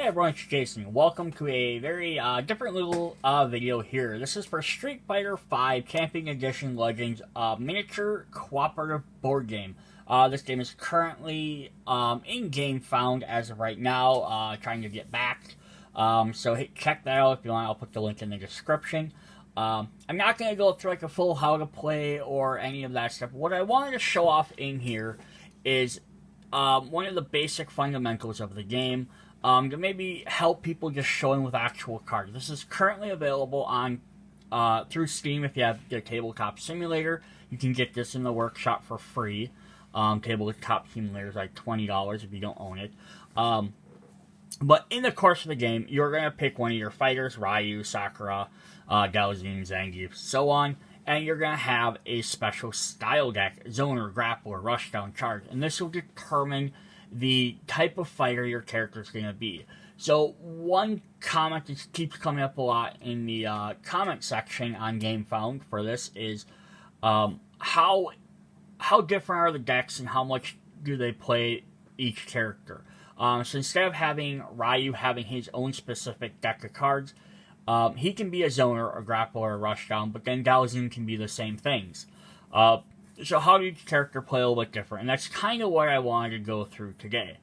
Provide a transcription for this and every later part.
Hey everyone, it's Jason. Welcome to a very different little video here. This is for Street Fighter V Camping Edition Legends miniature cooperative board game. This game is currently in game found as of right now, trying to get back. So check that out if you want. I'll put the link in the description. I'm not going to go through like a full how to play or any of that stuff. What I wanted to show off in here is one of the basic fundamentals of the game. To maybe help people just showing with actual cards. This is currently available on through Steam if you have the Tabletop Simulator. You can get this in the workshop for free. Tabletop Simulator is like $20 if you don't own it. But in the course of the game, you're going to pick one of your fighters, Ryu, Sakura, Ryu, Zangief, so on. And you're going to have a special style deck, Zoner, Grappler, Rushdown, Charge. And this will determine the type of fighter your character is going to be. So one comment that keeps coming up a lot in the comment section on GameFound for this is how different are the decks and how much do they play each character. So instead of having Ryu having his own specific deck of cards, he can be a Zoner, a Grappler, a Rushdown, but then Ryu can be the same things. So how does each character play a little bit different? And that's kind of what I wanted to go through today.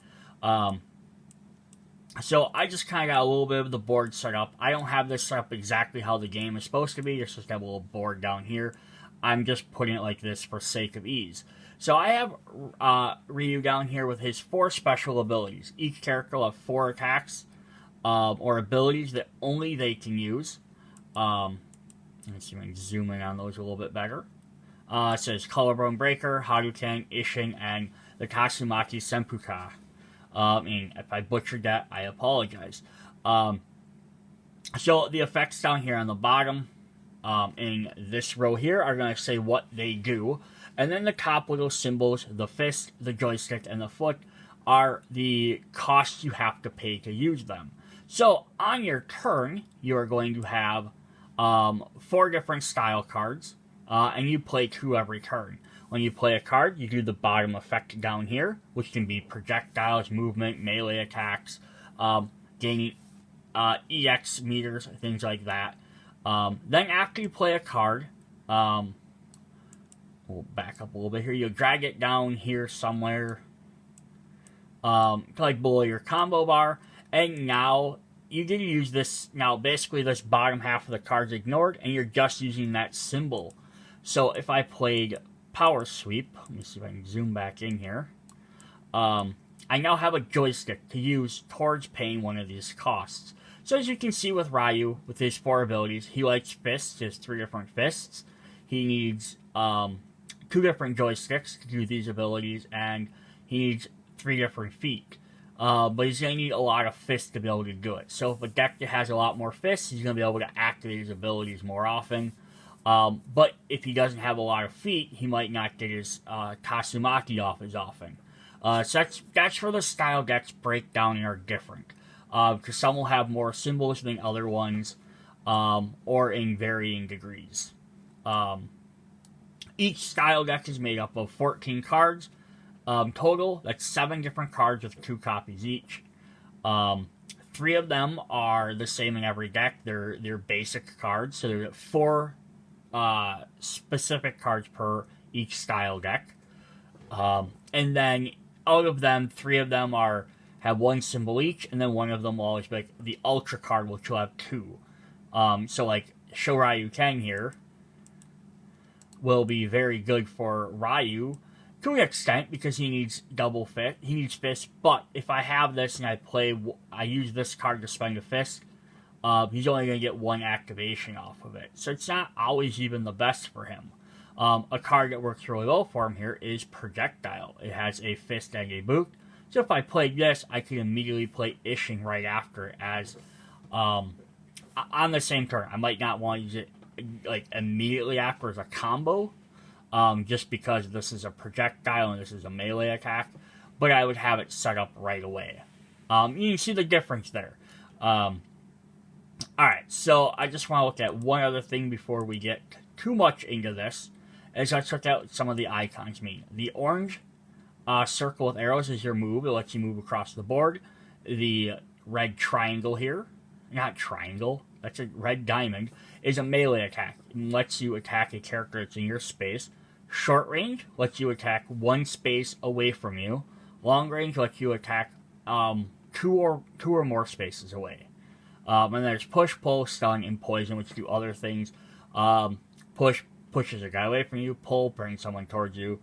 So I just kind of got a little bit of the board set up. I don't have this set up exactly how the game is supposed to be. It's just have a little board down here. I'm just putting it like this for sake of ease. So I have Ryu down here with his 4 special abilities. Each character will have 4 attacks or abilities that only they can use. Let's see if I can zoom in on those a little bit better. It says Collarbone Breaker, Hadouken, Ishin, and the Tatsumaki Senpuka. And if I butchered that, I apologize. So the effects down here on the bottom in this row here are going to say what they do. And then the top little symbols, the fist, the joystick, and the foot, are the costs you have to pay to use them. So on your turn, you are going to have 4 different style cards. And you play 2 every turn. When you play a card, you do the bottom effect down here, which can be projectiles, movement, melee attacks, gaining EX meters, things like that. Then after you play a card, we'll back up a little bit here. You'll drag it down here somewhere, like below your combo bar, and now you get to use this. Now basically this bottom half of the card's ignored, and you're just using that symbol. So if I played Power Sweep, let me see if I can zoom back in here. I now have a joystick to use towards paying one of these costs. So as you can see with Ryu, with his 4 abilities, he likes fists, he has 3 different fists. He needs 2 different joysticks to do these abilities, and he needs 3 different feet. But he's going to need a lot of fists to be able to do it. So if a deck that has a lot more fists, he's going to be able to activate his abilities more often. But if he doesn't have a lot of feet, he might not get his Tatsumaki off as often. So that's where the style decks break down and are different. Because some will have more symbols than other ones, or in varying degrees. Each style deck is made up of 14 cards total. That's 7 different cards with 2 copies each. 3 of them are the same in every deck. They're basic cards, so there are 4 specific cards per each style deck. And then out of them, 3 of them have 1 symbol each, and then one of them will always be like the Ultra card, which will have 2. So like Shoryuken here will be very good for Ryu to an extent because he needs he needs fist. But if I have this and I use this card to spend a fist, he's only going to get 1 activation off of it. So it's not always even the best for him. A card that works really well for him here is Projectile. It has a fist and a boot. So if I played this, I could immediately play Ishin right after as on the same turn. I might not want to use it like immediately after as a combo, just because this is a projectile and this is a melee attack. But I would have it set up right away. You can see the difference there. Alright, so I just want to look at one other thing before we get too much into this, is let's look at what some of the icons mean. The orange circle with arrows is your move. It lets you move across the board. The red triangle here, not triangle, that's a red diamond, is a melee attack. It lets you attack a character that's in your space. Short range lets you attack one space away from you. Long range lets you attack two or more spaces away. And there's push, pull, stun, and poison, which do other things. Push pushes a guy away from you. Pull brings someone towards you.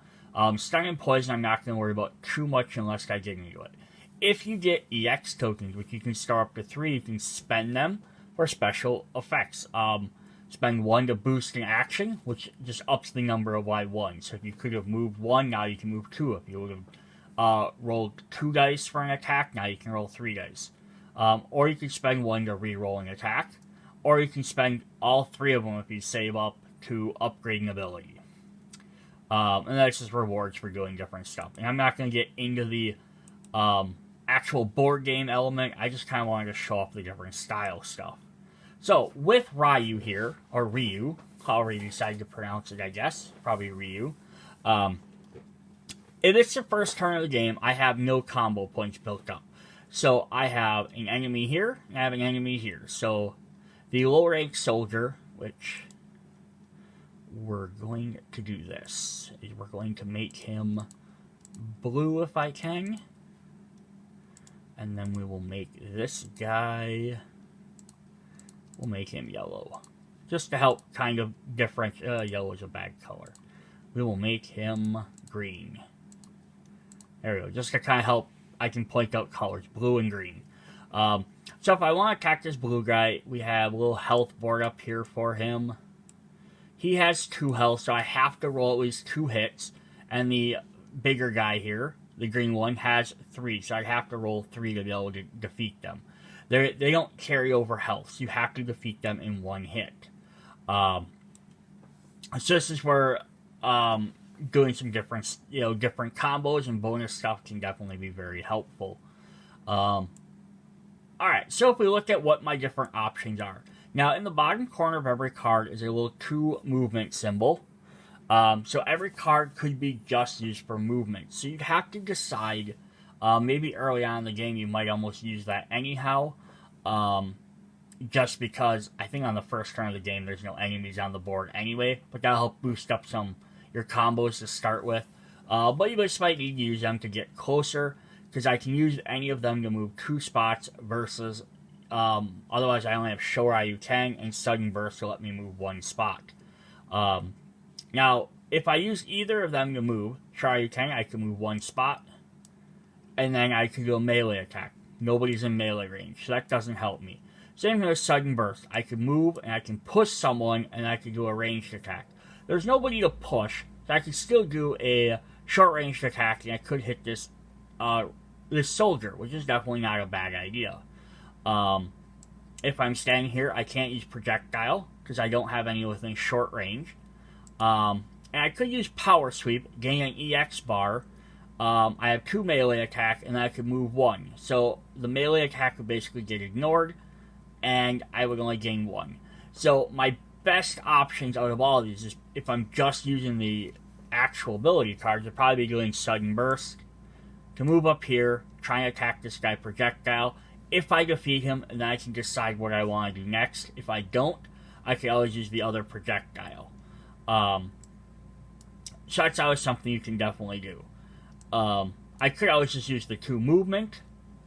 Stun and poison I'm not going to worry about too much unless I get into it. If you get EX tokens, which you can store up to 3, you can spend them for special effects. Spend 1 to boost an action, which just ups the number of Y1. So if you could have moved 1, now you can move 2. If you would have rolled 2 dice for an attack, now you can roll 3 dice. Or you can spend 1 to re-roll an attack. Or you can spend all 3 of them if you save up to upgrade an ability. And that's just rewards for doing different stuff. And I'm not going to get into the actual board game element. I just kind of wanted to show off the different style stuff. So, with Ryu here, or Ryu, however you decide to pronounce it, I guess. Probably Ryu. If it's the first turn of the game, I have no combo points built up. So, I have an enemy here, and I have an enemy here. So, the low-rank soldier, which we're going to do this, is we're going to make him blue if I can. And then we will make this guy, we'll make him yellow. Just to help kind of differentiate, yellow is a bad color. We will make him green. There we go, just to kind of help, I can point out colors, blue and green. So if I want to attack this blue guy, we have a little health board up here for him. He has 2 health, so I have to roll at least 2 hits. And the bigger guy here, the green one, has 3, so I have to roll 3 to be able to defeat them. They don't carry over health, so you have to defeat them in 1 hit. So this is where doing some different combos and bonus stuff can definitely be very helpful. Alright, so if we look at what my different options are. Now, in the bottom corner of every card is a little 2 movement symbol. So every card could be just used for movement. So you'd have to decide, maybe early on in the game you might almost use that anyhow. Just because I think on the first turn of the game there's no enemies on the board anyway. But that'll help boost up your combos to start with. But you just might need to use them to get closer. Because I can use any of them to move 2 spots versus... otherwise I only have Show Ryu 10 and Sudden Burst to let me move 1 spot. Now, if I use either of them to move Show Ryu 10, I can move 1 spot. And then I can do a melee attack. Nobody's in melee range, so that doesn't help me. Same with Sudden Burst. I can move and I can push someone and I can do a ranged attack. There's nobody to push, so I can still do a short ranged attack and I could hit this soldier, which is definitely not a bad idea. If I'm standing here, I can't use projectile because I don't have any within short range. And I could use power sweep, gain an EX bar. I have 2 melee attack, and I could move 1. So the melee attack would basically get ignored, and I would only gain 1. So my best options out of all of these is if I'm just using the actual ability cards, I'd probably be doing Sudden Burst to move up here, try and attack this guy projectile. If I defeat him, then I can decide what I want to do next. If I don't, I can always use the other projectile. So that's always something you can definitely do. I could always just use the 2 movement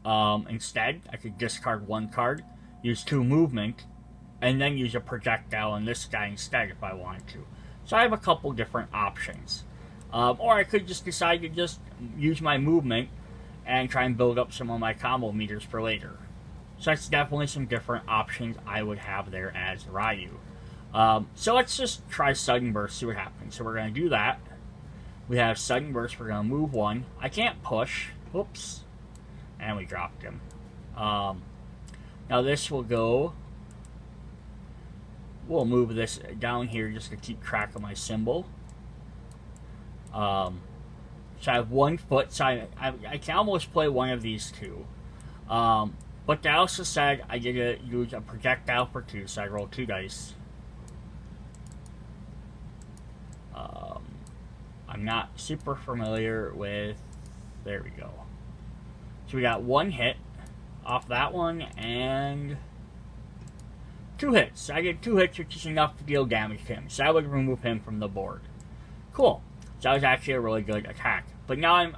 instead. I could discard 1 card, use 2 movement, and then use a projectile on this guy instead if I wanted to. So I have a couple different options. Or I could just decide to just use my movement and try and build up some of my combo meters for later. So that's definitely some different options I would have there as Ryu. So let's just try Sudden Burst, see what happens. So we're going to do that. We have Sudden Burst, we're going to move 1. I can't push. Whoops. And we dropped him. Now this will go... We'll move this down here just to keep track of my symbol. So I have 1 foot, so I can almost play one of these 2. But they also said I get to use a projectile for 2, so I roll 2 dice. I'm not super familiar with... There we go. So we got 1 hit. off that one, and 2 hits. I get 2 hits, which is enough to deal damage to him. So I would remove him from the board. Cool. So that was actually a really good attack. But now I'm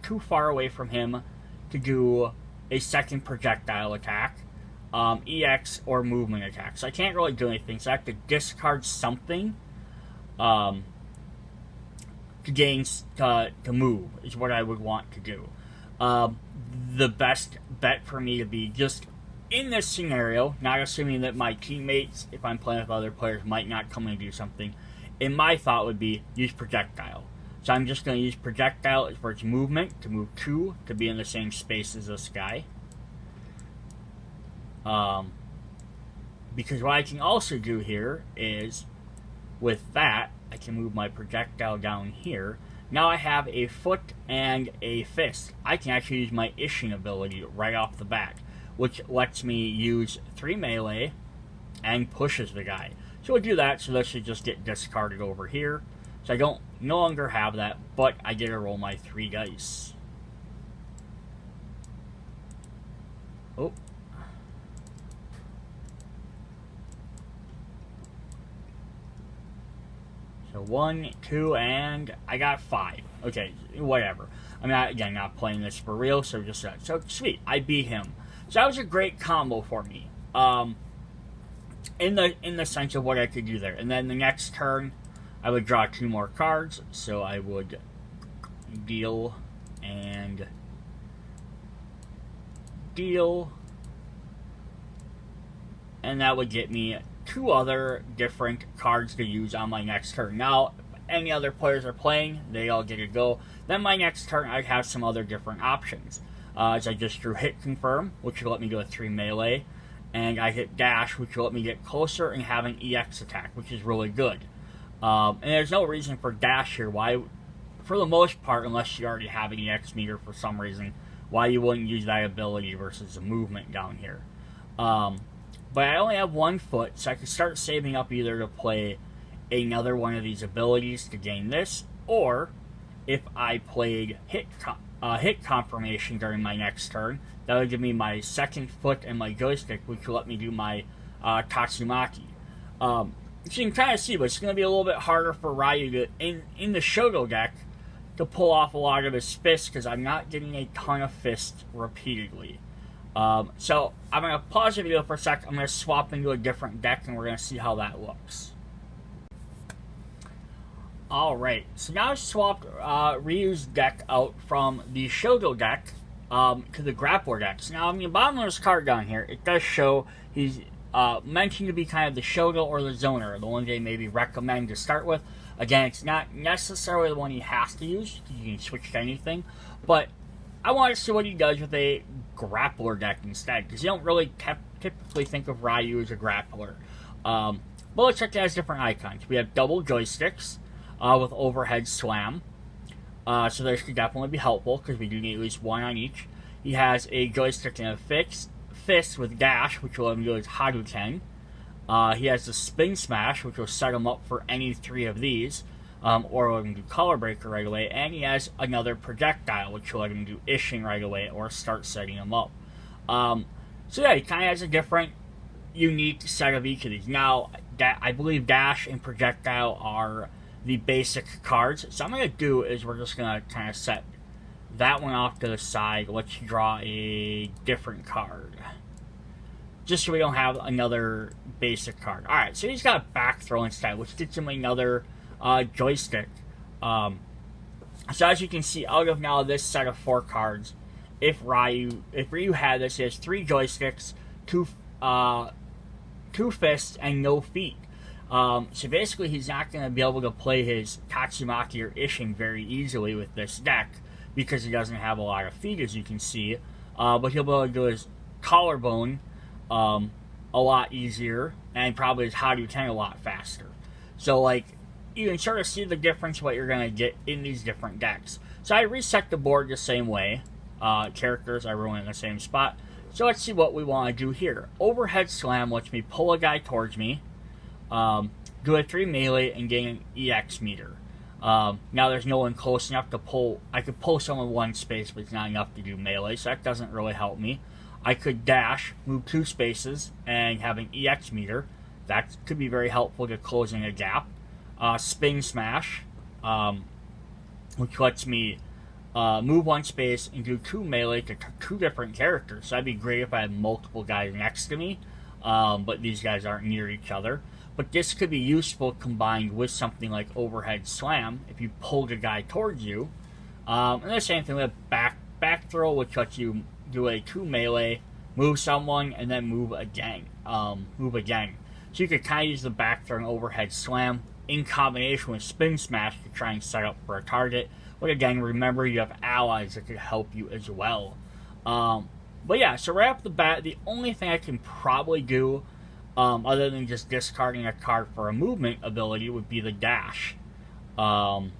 too far away from him to do a second projectile attack, EX, or movement attack. So I can't really do anything. So I have to discard something to gain to move is what I would want to do. The best bet for me to be just in this scenario, not assuming that my teammates, if I'm playing with other players, might not come and do something, and my thought would be use projectile. So I'm just going to use projectile for its movement, to move 2, to be in the same space as this guy. Because what I can also do here is, with that, I can move my projectile down here. Now I have a foot and a fist. I can actually use my Ishing ability right off the bat, which lets me use 3 melee and pushes the guy. So we'll do that, so this should just get discarded over here. So I don't no longer have that, but I get to roll my 3 dice. Oh. So 1, 2, and I got 5. Okay, whatever. I'm not, again, not playing this for real, so just that. So sweet, I beat him. So that was a great combo for me. In the sense of what I could do there. And then the next turn, I would draw 2 more cards. So I would deal and deal. And that would get me 2 other different cards to use on my next turn. Now, if any other players are playing, they all get to go. Then my next turn, I'd have some other different options. As I just drew hit confirm, which will let me go with 3 melee. And I hit dash, which will let me get closer and have an EX attack, which is really good. And there's no reason for dash here. Why, for the most part, unless you already have an EX meter for some reason, why you wouldn't use that ability versus the movement down here. But I only have 1 foot, so I could start saving up either to play another one of these abilities to gain this, or if I played hit confirmation during my next turn, that would give me my 2nd foot and my joystick, which will let me do my Tatsumaki. So you can kind of see, but it's going to be a little bit harder for Ryu to, in the Shoto deck, to pull off a lot of his fists, because I'm not getting a ton of fists repeatedly. So I'm going to pause the video for a sec. I'm going to swap into a different deck, and we're going to see how that looks. Alright, so now I've swapped Ryu's deck out from the Shoto deck to the Grappler deck. So now on the bottom of this card down here, it does show he's mentioned to be kind of the Shoto or the Zoner, the one they maybe recommend to start with. Again, it's not necessarily the one he has to use. You can switch to anything. But I want to see what he does with a Grappler deck instead, because you don't really typically think of Ryu as a Grappler. But let's check out his different icons. We have double joysticks with overhead slam. So this could definitely be helpful, because we do need at least 1 on each. He has a joystick and a fist with dash, which will let him do his Hadouken. He has the spin smash, which will set him up for any 3 of these, or let him do color breaker right away. And he has another projectile, which will let him do Ishing right away, or start setting him up. So yeah, he kind of has a different, unique set of each of these. Now, I believe dash and projectile are the basic cards. So what I'm going to do is we're just going to kind of set that one off to the side. Let's draw a different card, just so we don't have another basic card. Alright, so he's got a back throw instead, which gets him another joystick. So as you can see, out of now this set of 4 cards, if Ryu had this, he has 3 joysticks, 2 fists, and no feet. So basically, he's not going to be able to play his Tatsumaki or Ishing very easily with this deck, because he doesn't have a lot of feet, as you can see. But he'll be able to do his collarbone a lot easier, and probably his Hadouken a lot faster. So, like, you can sort of see the difference what you're going to get in these different decks. So I reset the board the same way. Characters, everyone in the same spot. So let's see what we want to do here. Overhead slam lets me pull a guy towards me, do a 3 melee, and gain an EX meter. Now there's no one close enough to pull. I could pull someone 1 space, but it's not enough to do melee, so that doesn't really help me. I could dash, move 2 spaces, and have an EX meter. That could be very helpful to closing a gap. Spin smash, which lets me move 1 space and do 2 melee to 2 different characters. So that'd be great if I had multiple guys next to me, but these guys aren't near each other. But this could be useful combined with something like overhead slam if you pull the guy towards you. And the same thing with back throw, which lets you do a 2 melee, move someone, and then move again. So you could kind of use the back throw and overhead slam in combination with spin smash to try and set up for a target. But again, remember you have allies that could help you as well. But yeah, so right off the bat, the only thing I can probably do, other than just discarding a card for a movement ability, would be the dash. And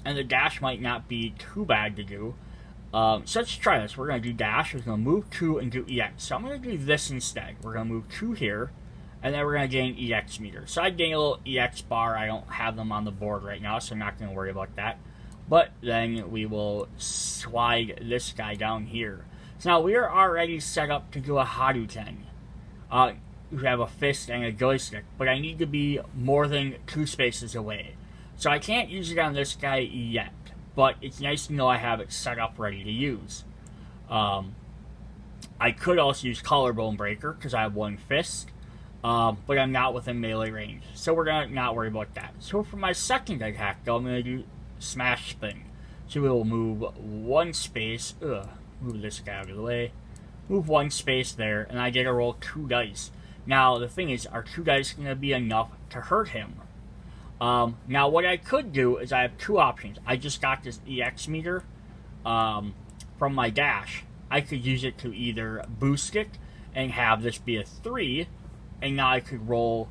the dash might not be too bad to do. So let's try this. We're going to do dash. We're going to move 2 and do EX. So I'm going to do this instead. We're going to move 2 here, and then we're going to gain EX meter. So I gain a little EX bar. I don't have them on the board right now, so I'm not going to worry about that. But then we will slide this guy down here. So now we are already set up to do a Hadouken. You have a fist and a joystick, but I need to be more than 2 spaces away. So I can't use it on this guy yet, but it's nice to know I have it set up ready to use. I could also use Collarbone Breaker because I have 1 fist, but I'm not within melee range, so we're going to not worry about that. So for my second attack, though, I'm going to do Smash Spin. So we will move 1 space, move this guy out of the way, move 1 space there, and I get to roll 2 dice. Now, the thing is, are 2 dice going to be enough to hurt him? Now, what I could do is I have 2 options. I just got this EX meter from my dash. I could use it to either boost it and have this be a 3, and now I could roll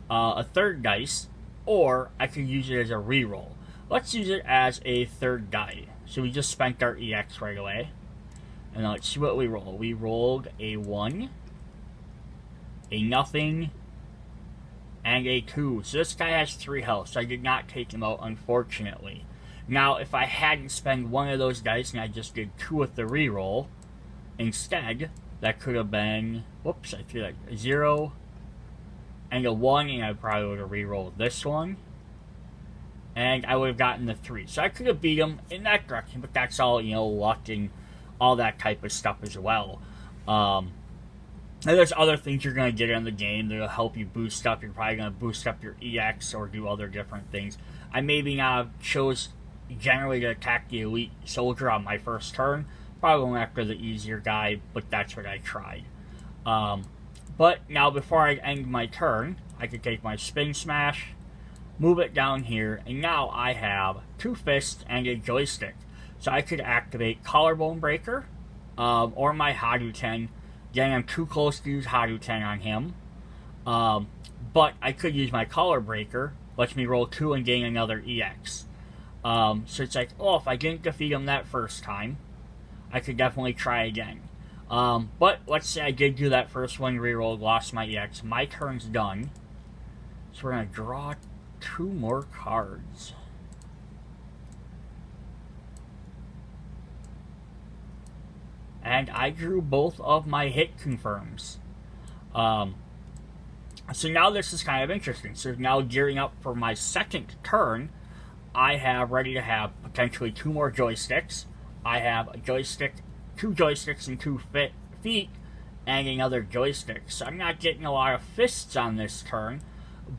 a 3rd dice, or I could use it as a reroll. Let's use it as a 3rd die. So we just spent our EX right away. And let's see what we roll. We rolled a 1, a nothing, and a 2. So this guy has 3 health, so I did not take him out, unfortunately. Now, if I hadn't spent 1 of those dice and I just did 2 with the reroll, instead, that could have been, whoops, I threw that, a 0 and a 1, and I probably would have rerolled this one. And I would have gotten the 3. So I could have beat him in that direction, but that's all, luck and all that type of stuff as well. And there's other things you're going to get in the game that'll help you boost up. You're probably going to boost up your EX or do other different things. I maybe not chose generally to attack the elite soldier on my first turn. Probably went after the easier guy, but that's what I tried. But now before I end my turn, I could take my spin smash, move it down here, and now I have 2 fists and a joystick. So I could activate Collarbone Breaker, or my Hadouken. Again, I'm too close to use Hadouken on him. But I could use my Collar Breaker, lets me roll 2 and gain another EX. So it's like, if I didn't defeat him that first time, I could definitely try again. But let's say I did do that first one, rerolled, lost my EX. My turn's done. So we're going to draw 2 more cards. And I drew both of my hit confirms. So now this is kind of interesting. So now gearing up for my second turn, I have ready to have potentially 2 more joysticks. I have a joystick, 2 joysticks and 2 feet, and another joystick. So I'm not getting a lot of fists on this turn,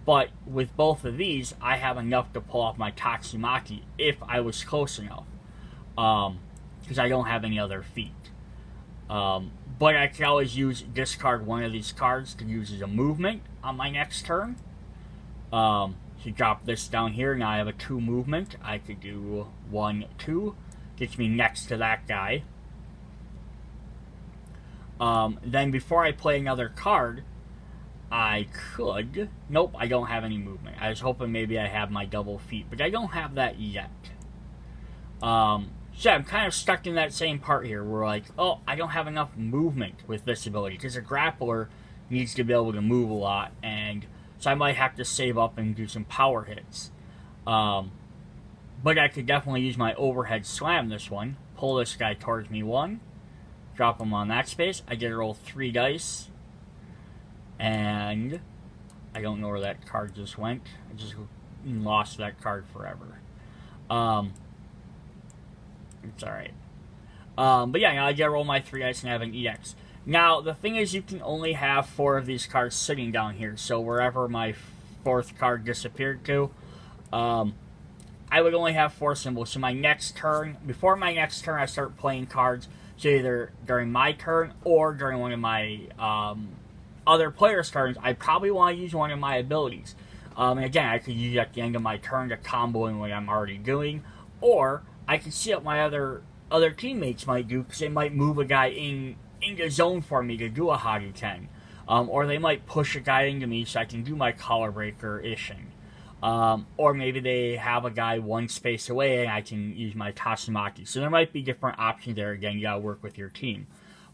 but with both of these, I have enough to pull off my Tatsumaki if I was close enough. Because I don't have any other feet. But I can always discard 1 of these cards to use as a movement on my next turn. So drop this down here. Now I have a 2 movement. I could do 1, 2. Gets me next to that guy. Then before I play another card, I could... Nope, I don't have any movement. I was hoping maybe I have my double feet, but I don't have that yet. So I'm kind of stuck in that same part here where I don't have enough movement with this ability because a grappler needs to be able to move a lot, and so I might have to save up and do some power hits. But I could definitely use my overhead slam this one, pull this guy towards me 1, drop them on that space. I get to roll 3 dice. And I don't know where that card just went. I just lost that card forever. It's alright. But yeah, now I get to roll my 3 dice and have an EX. Now, the thing is, you can only have 4 of these cards sitting down here. So wherever my 4th card disappeared to, I would only have 4 symbols. So my next turn, before my next turn, I start playing cards. So either during my turn or during one of my other players' turns, I probably want to use one of my abilities. And again, I could use it at the end of my turn to combo in what I'm already doing. Or I can see what my other teammates might do, because they might move a guy in the zone for me to do a Hadouken. Or they might push a guy into me so I can do my collar breaker ishing. Or maybe they have a guy 1 space away and I can use my Tatsumaki. So there might be different options there. Again, you gotta work with your team.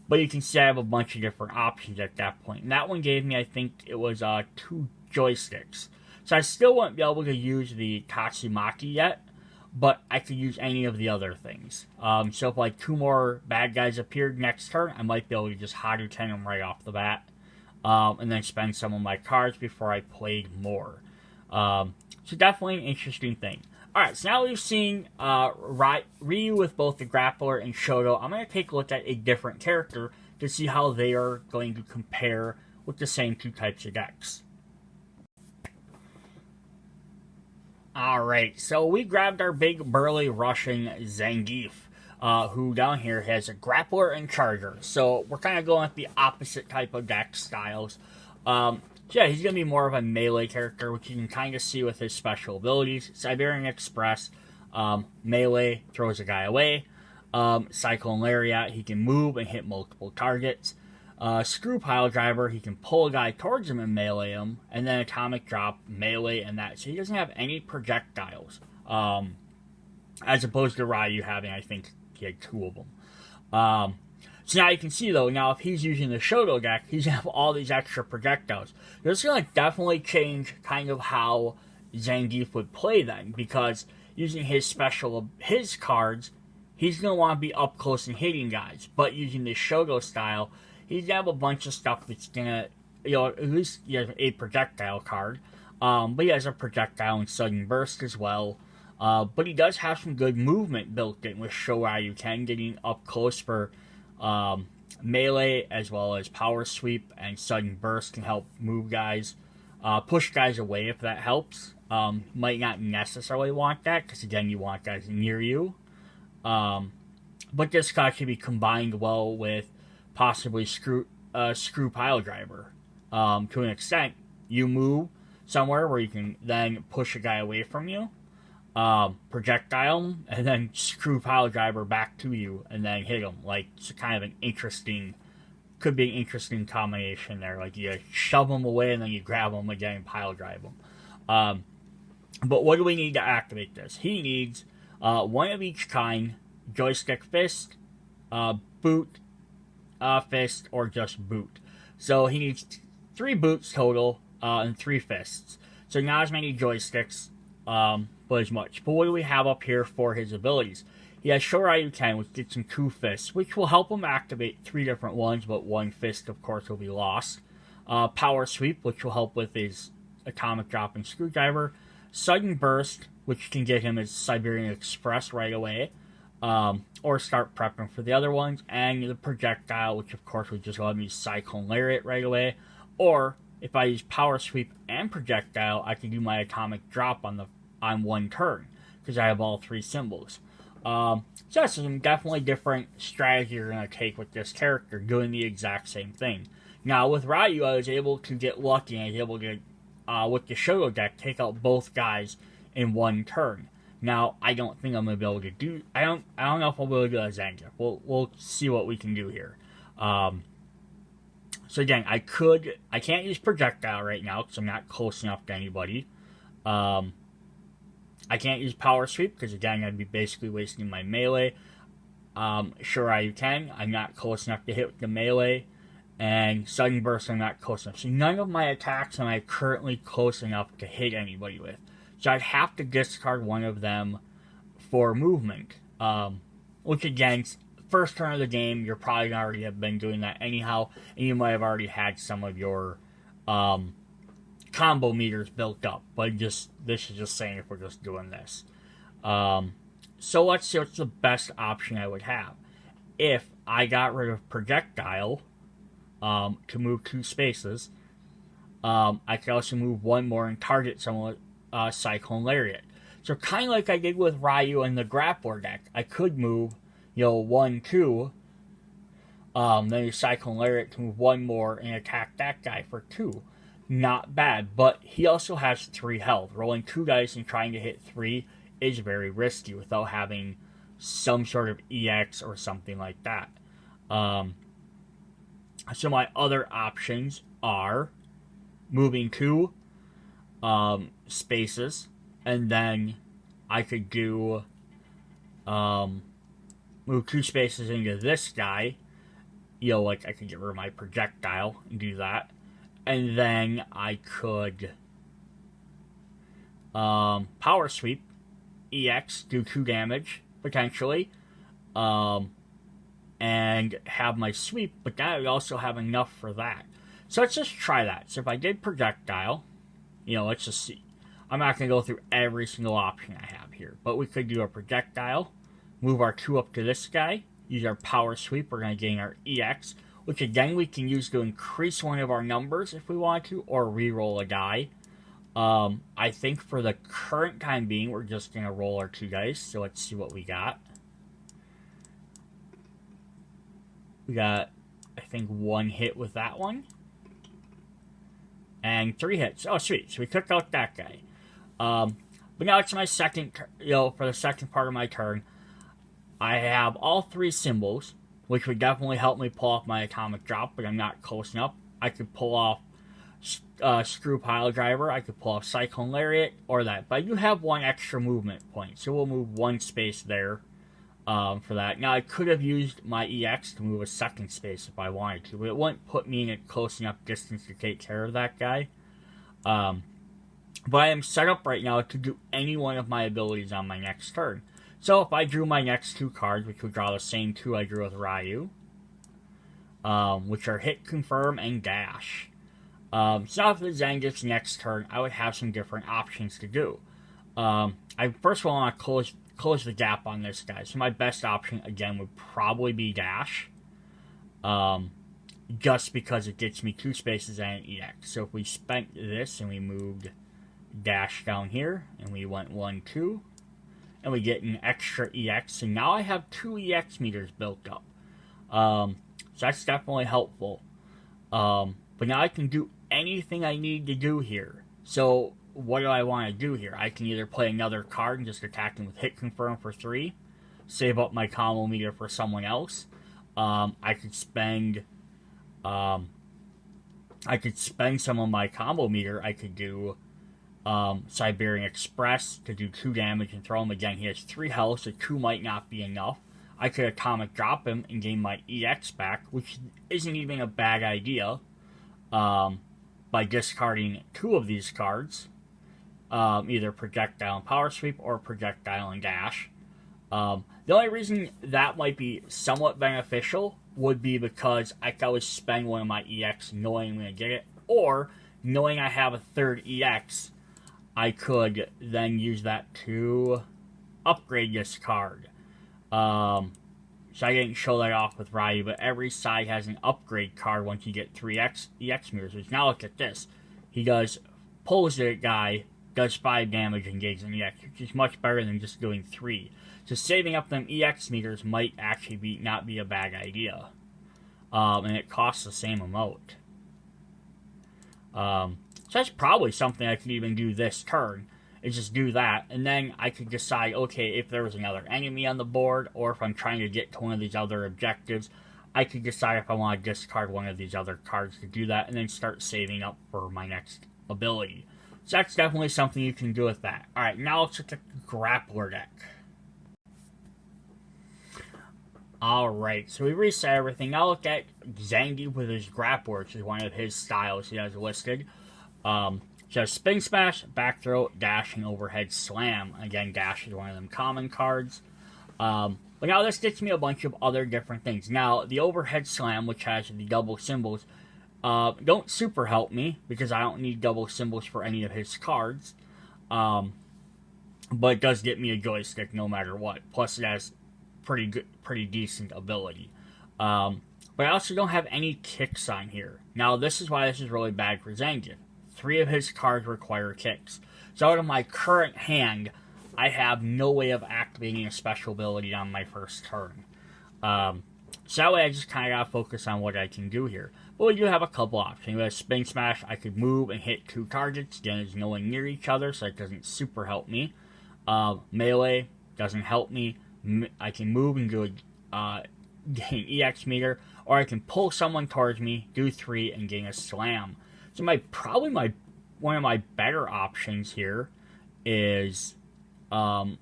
But you can see I have a bunch of different options at that point. And that one gave me, I think it was 2 joysticks. So I still wouldn't be able to use the Tatsumaki yet, but I could use any of the other things. So if like 2 more bad guys appeared next turn, I might be able to just Hadouken them right off the bat. And then spend some of my cards before I played more. So definitely an interesting thing. Alright, so now we've seen Ryu with both the Grappler and Shoto. I'm going to take a look at a different character to see how they are going to compare with the same 2 types of decks. Alright, so we grabbed our big burly Russian Zangief, who down here has a Grappler and Charger. So we're kind of going with the opposite type of deck styles. So yeah, he's going to be more of a melee character, which you can kind of see with his special abilities. Siberian Express, melee, throws a guy away. Cyclone Lariat, he can move and hit multiple targets. Screw Pile Driver, he can pull a guy towards him and melee him. And then Atomic Drop, melee, and that. So he doesn't have any projectiles. As opposed to Ryu having, I think, he had 2 of them. So now you can see, though, now if he's using the Shoto deck, he's going to have all these extra projectiles. This is going to definitely change kind of how Zangief would play then, because using his cards, he's going to want to be up close and hitting guys. But using the Shoto style, he's going to have a bunch of stuff that's going to, at least he has a projectile card. But he has a projectile and sudden burst as well. But he does have some good movement built in with Shoryuken, getting up close for melee, as well as power sweep and sudden burst can help move guys, push guys away if that helps. Might not necessarily want that, because again, you want guys near you. But this card should be combined well with possibly Screw Pile Driver. To an extent, you move somewhere where you can then push a guy away from you, projectile, and then Screw Pile Driver back to you, and then hit him. Like, it's kind of an interesting, could be an interesting combination there. Like, you shove him away, and then you grab him again and pile drive him. But what do we need to activate this? He needs 1 of each kind, joystick fist, boot, fist, or just boot. So he needs 3 boots total, and 3 fists. So not as many joysticks, but as much. But what do we have up here for his abilities? He has Shoryuken, which gets him 2 fists, which will help him activate 3 different ones, but 1 fist, of course, will be lost. Power Sweep, which will help with his Atomic Drop and Screwdriver. Sudden Burst, which can get him his Siberian Express right away, or start prepping for the other ones. And the Projectile, which of course would just let me Cyclone Lariat right away. Or, if I use Power Sweep and Projectile, I can do my Atomic Drop on 1 turn, because I have all 3 symbols. So that's some definitely different strategy you're going to take with this character, doing the exact same thing. Now, with Ryu, I was able to get lucky, and I was able to, with the Shoto deck, take out both guys in 1 turn. Now, I don't think I'm going to be able to do, I don't know if I'll be able to do that Zangief. We'll see what we can do here. So again, I can't use Projectile right now, because I'm not close enough to anybody. I can't use Power Sweep, because again, I'd be basically wasting my melee. Shoryuken, I'm not close enough to hit with the melee. And Sudden Burst, I'm not close enough. So none of my attacks am I currently close enough to hit anybody with. So I'd have to discard one of them for movement. Which again, first turn of the game, you're probably already have been doing that anyhow, and you might have already had some of your combo meters built up. But this is just saying if we're just doing this. So let's see what's the best option I would have. If I got rid of projectile to move 2 spaces, I could also move 1 more and target someone with Cyclone Lariat. So kind of like I did with Ryu and the Grappler deck, I could move, 1, 2, then your Cyclone Lariat to move 1 more and attack that guy for 2. Not bad, but he also has 3 health. Rolling 2 dice and trying to hit 3 is very risky without having some sort of EX or something like that. So my other options are moving 2 spaces, and then I could do move 2 spaces into this guy. Like I could get rid of my projectile and do that. And then I could power sweep, EX, do 2 damage, potentially, and have my sweep, but that would also have enough for that. So let's just try that. So if I did projectile, let's just see. I'm not going to go through every single option I have here, but we could do a projectile, move our 2 up to this guy, use our power sweep, we're going to gain our EX, which again we can use to increase one of our numbers if we want to, or re-roll a die. I think for the current time being, we're just going to roll our 2 dice, so let's see what we got. We got, I think, 1 hit with that one. And 3 hits. Oh, sweet. So we took out that guy. But now it's my second, for the second part of my turn. I have all 3 symbols, which would definitely help me pull off my atomic drop, but I'm not close enough. I could pull off Screw Pile Driver, I could pull off Cyclone Lariat, or that. But I do have 1 extra movement point, so we'll move 1 space there for that. Now, I could have used my EX to move a 2nd space if I wanted to, but it wouldn't put me in a close enough distance to take care of that guy. But I am set up right now to do any one of my abilities on my next turn. So if I drew my next 2 cards, which would draw the same 2 I drew with Ryu, which are Hit, Confirm, and Dash. So now for the Zangief's next turn, I would have some different options to do. I first of all want to close the gap on this guy. So my best option, again, would probably be Dash. Just because it gets me 2 spaces and an EX. So if we spent this and we moved Dash down here, and we went 1, 2, and we get an extra EX, so now I have 2 EX meters built up. So that's definitely helpful. But now I can do anything I need to do here. So what do I want to do here? I can either play another card and just attack them with Hit Confirm for 3, save up my combo meter for someone else. I could spend some of my combo meter. I could do Siberian Express to do 2 damage and throw him again. He has 3 health, so 2 might not be enough. I could Atomic Drop him and gain my EX back, which isn't even a bad idea, by discarding 2 of these cards, either Projectile and Power Sweep or Projectile and Dash. The only reason that might be somewhat beneficial would be because I could always spend one of my EX knowing I'm going to get it, or knowing I have a 3rd EX, I could then use that to upgrade this card. So I didn't show that off with Ryu, but every side has an upgrade card once you get 3 EX meters. Which now look at this. He pulls the guy, does 5 damage, and gains an EX, which is much better than just doing 3. So saving up them EX meters might actually not be a bad idea. And it costs the same amount. So that's probably something I could even do this turn, is just do that, and then I could decide, okay, if there was another enemy on the board, or if I'm trying to get to one of these other objectives, I could decide if I want to discard one of these other cards to do that, and then start saving up for my next ability. So that's definitely something you can do with that. Alright, now let's look at the Grappler deck. Alright, so we reset everything. Now look at Zangief with his Grappler, which is one of his styles he has listed. So Spin Smash, Back Throw, Dash, and Overhead Slam. Again, Dash is one of them common cards. But now this gets me a bunch of other different things. Now, the overhead slam, which has the double symbols, don't super help me because I don't need double symbols for any of his cards. But it does get me a joystick no matter what. Plus, it has pretty decent ability. But I also don't have any kicks on here. Now, this is why this is really bad for Zangief. 3 of his cards require kicks. So out of my current hand, I have no way of activating a special ability on my first turn. So that way I just kind of got to focus on what I can do here. But we do have a couple options. With a Spin Smash, I could move and hit 2 targets. Again, there's no one near each other, so it doesn't super help me. Melee doesn't help me. I can move and do a gain EX meter, or I can pull someone towards me, do 3, and gain a slam. So one of my better options here is I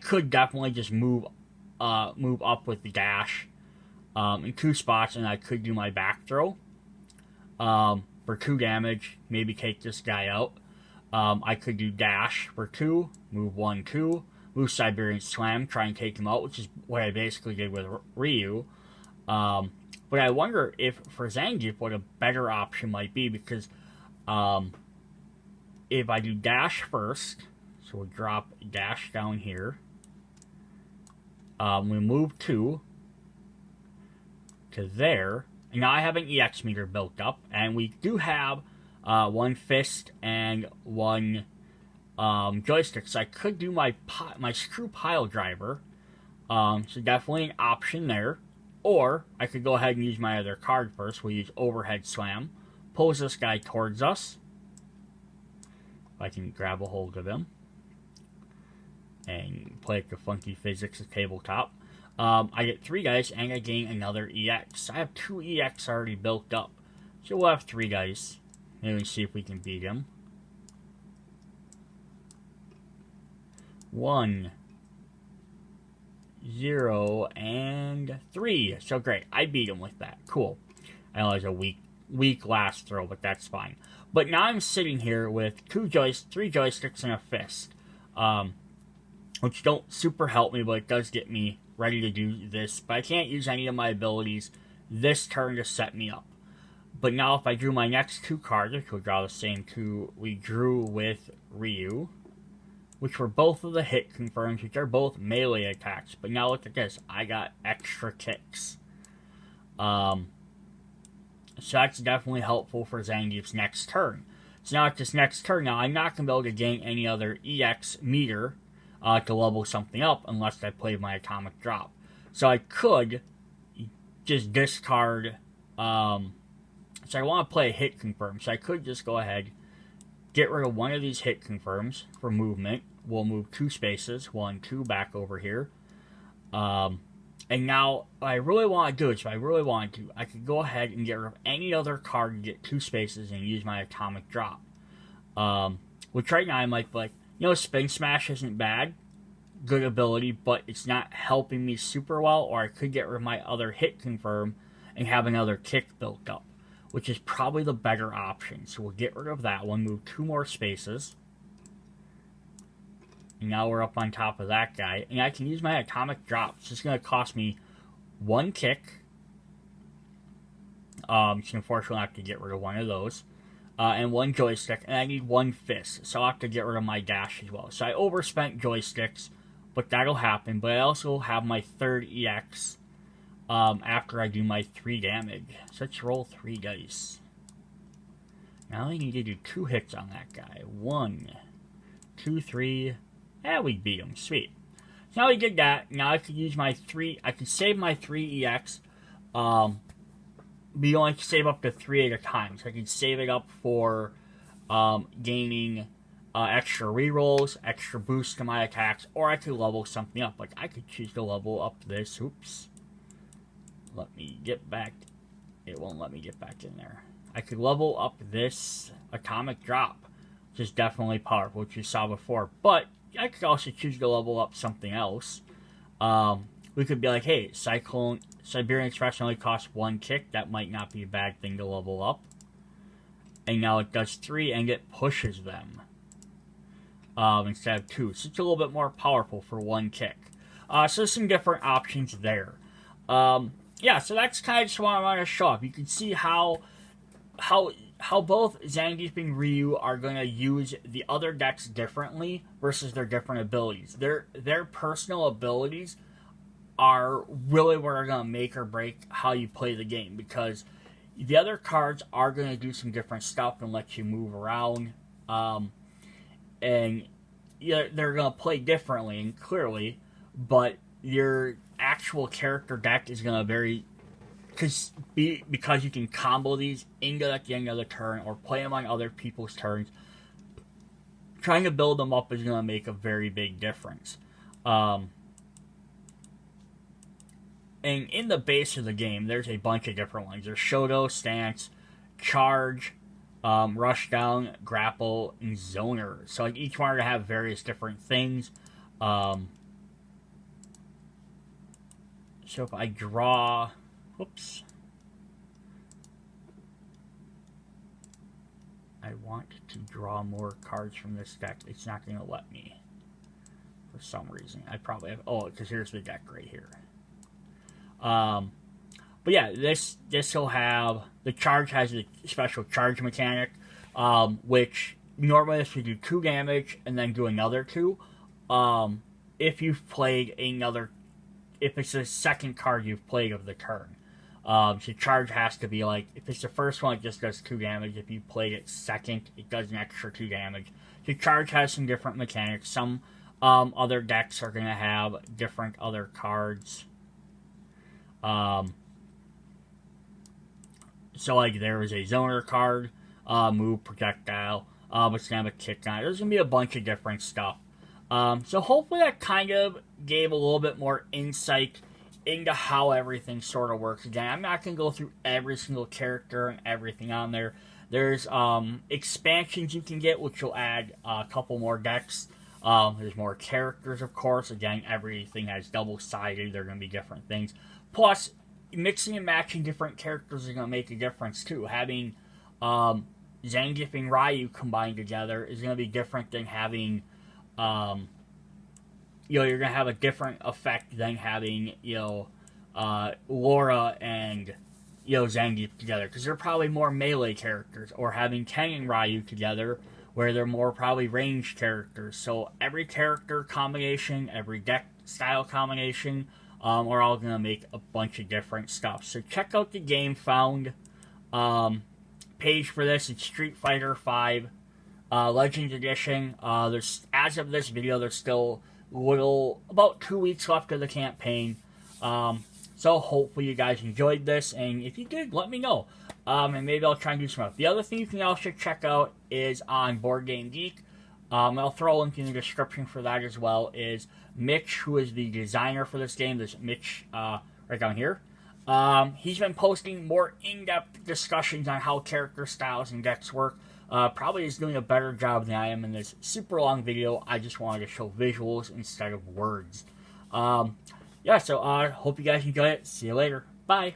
could definitely just move up with the dash in 2 spots, and I could do my back throw for 2 damage, maybe take this guy out. I could do dash for 2, move 1, 2, move Siberian Slam, try and take him out, which is what I basically did with Ryu. But I wonder if, for Zangief, what a better option might be, because if I do dash first, so we'll drop dash down here, we move 2 to there, and now I have an EX meter built up, and we do have 1 fist and 1 joystick, so I could do my screw pile driver, so definitely an option there. Or I could go ahead and use my other card first. We'll use overhead slam, pulls this guy towards us. I can grab a hold of him and play like the funky physics of tabletop. I get 3 guys and I gain another EX. I have 2 EX already built up, so we'll have 3 guys. Maybe see if we can beat him. 1, 0, and 3. So great, I beat him with that. Cool. I know it was a weak last throw, but that's fine. But now I'm sitting here with 3 joysticks and a fist, which don't super help me, but it does get me ready to do this. But I can't use any of my abilities this turn to set me up. But now if I drew my next 2 cards, I could draw the same 2 we drew with Ryu, which were both of the hit confirms, which are both melee attacks. But now look at this, I got extra kicks. So that's definitely helpful for Zangief's next turn. So now at this next turn, now I'm not going to be able to gain any other EX meter to level something up unless I play my atomic drop. So I could just discard, so I want to play a hit confirm. So I could just go ahead, get rid of one of these hit confirms for movement. We'll move 2 spaces, 1, 2, back over here. And now, what I really want to do is, if I really wanted to, I could go ahead and get rid of any other card to get 2 spaces and use my atomic drop. Which right now I might be like, Spin Smash isn't bad. Good ability, but it's not helping me super well. Or I could get rid of my other hit confirm and have another kick built up, which is probably the better option. So we'll get rid of that one, move 2 more spaces. And now we're up on top of that guy. And I can use my atomic drop. It's just going to cost me 1 kick. So unfortunately I have to get rid of one of those. And 1 joystick. And I need 1 fist. So I'll have to get rid of my dash as well. So I overspent joysticks. But that'll happen. But I also have my 3rd EX. After I do my 3 damage. So let's roll 3 dice. Now I need to do 2 hits on that guy. 1, 2, 3. And we beat him. Sweet. So now we did that. Now I could use my 3. I can save my 3 EX. But you only can save up to 3 at a time. So I can save it up for gaining extra rerolls, extra boost to my attacks, or I could level something up. Like I could choose to level up this. Oops. Let me get back. It won't let me get back in there. I could level up this atomic drop, which is definitely powerful, which you saw before. But I could also choose to level up something else. We could be like, hey, Siberian Express only costs 1 kick. That might not be a bad thing to level up. And now it does 3 and it pushes them. Instead of 2. So it's a little bit more powerful for 1 kick. So there's some different options there. Yeah, so that's kind of just what I want to show off. You can see how both Zangief and Ryu are going to use the other decks differently versus their different abilities. Their personal abilities are really what are going to make or break how you play the game, because the other cards are going to do some different stuff and let you move around, and yeah, they're going to play differently and clearly, but your actual character deck is going to vary because you can combo these into at the end of the turn or play them on other people's turns. Trying to build them up is going to make a very big difference. And in the base of the game, there's a bunch of different ones. There's Shoto, Stance, Charge, Rush Down, Grapple, and Zoner. So like each one are going to have various different things. So if I draw... Whoops. I want to draw more cards from this deck. It's not going to let me. For some reason. I probably have... Oh, because here's the deck right here. But yeah, this will have... The Charge has a special charge mechanic, which normally this would do 2 damage and then do another 2. If you've played another... If it's the second card you've played of the turn. So Charge has to be like, if it's the first one, it just does 2 damage. If you played it second, it does an extra 2 damage. So Charge has some different mechanics. Some other decks are going to have different other cards. So like there is a Zoner card, move, projectile, it's going to have a kick on it. There's going to be a bunch of different stuff. So hopefully that kind of gave a little bit more insight into how everything sort of works. Again, I'm not going to go through every single character and everything on there. There's expansions you can get, which will add a couple more decks. There's more characters, of course. Again, everything has double-sided. They're going to be different things. Plus, mixing and matching different characters is going to make a difference, too. Having Zangief and Ryu combined together is going to be different than having... you're going to have a different effect than having, Laura and, Zangief together. Because they're probably more melee characters. Or having Ken and Ryu together, where they're more probably ranged characters. So every character combination, every deck style combination, are all going to make a bunch of different stuff. So check out the Game Found page for this. It's Street Fighter V. Legends Edition. There's, as of this video, there's still about 2 weeks left of the campaign. So hopefully you guys enjoyed this, and if you did, let me know. And maybe I'll try and do some more. The other thing you can also check out is on Board Game Geek. I'll throw a link in the description for that as well. Is Mitch, who is the designer for this game. There's Mitch right down here. He's been posting more in-depth discussions on how character styles and decks work. Probably is doing a better job than I am in this super long video. I just wanted to show visuals instead of words. Yeah, so hope you guys enjoy it. See you later. Bye.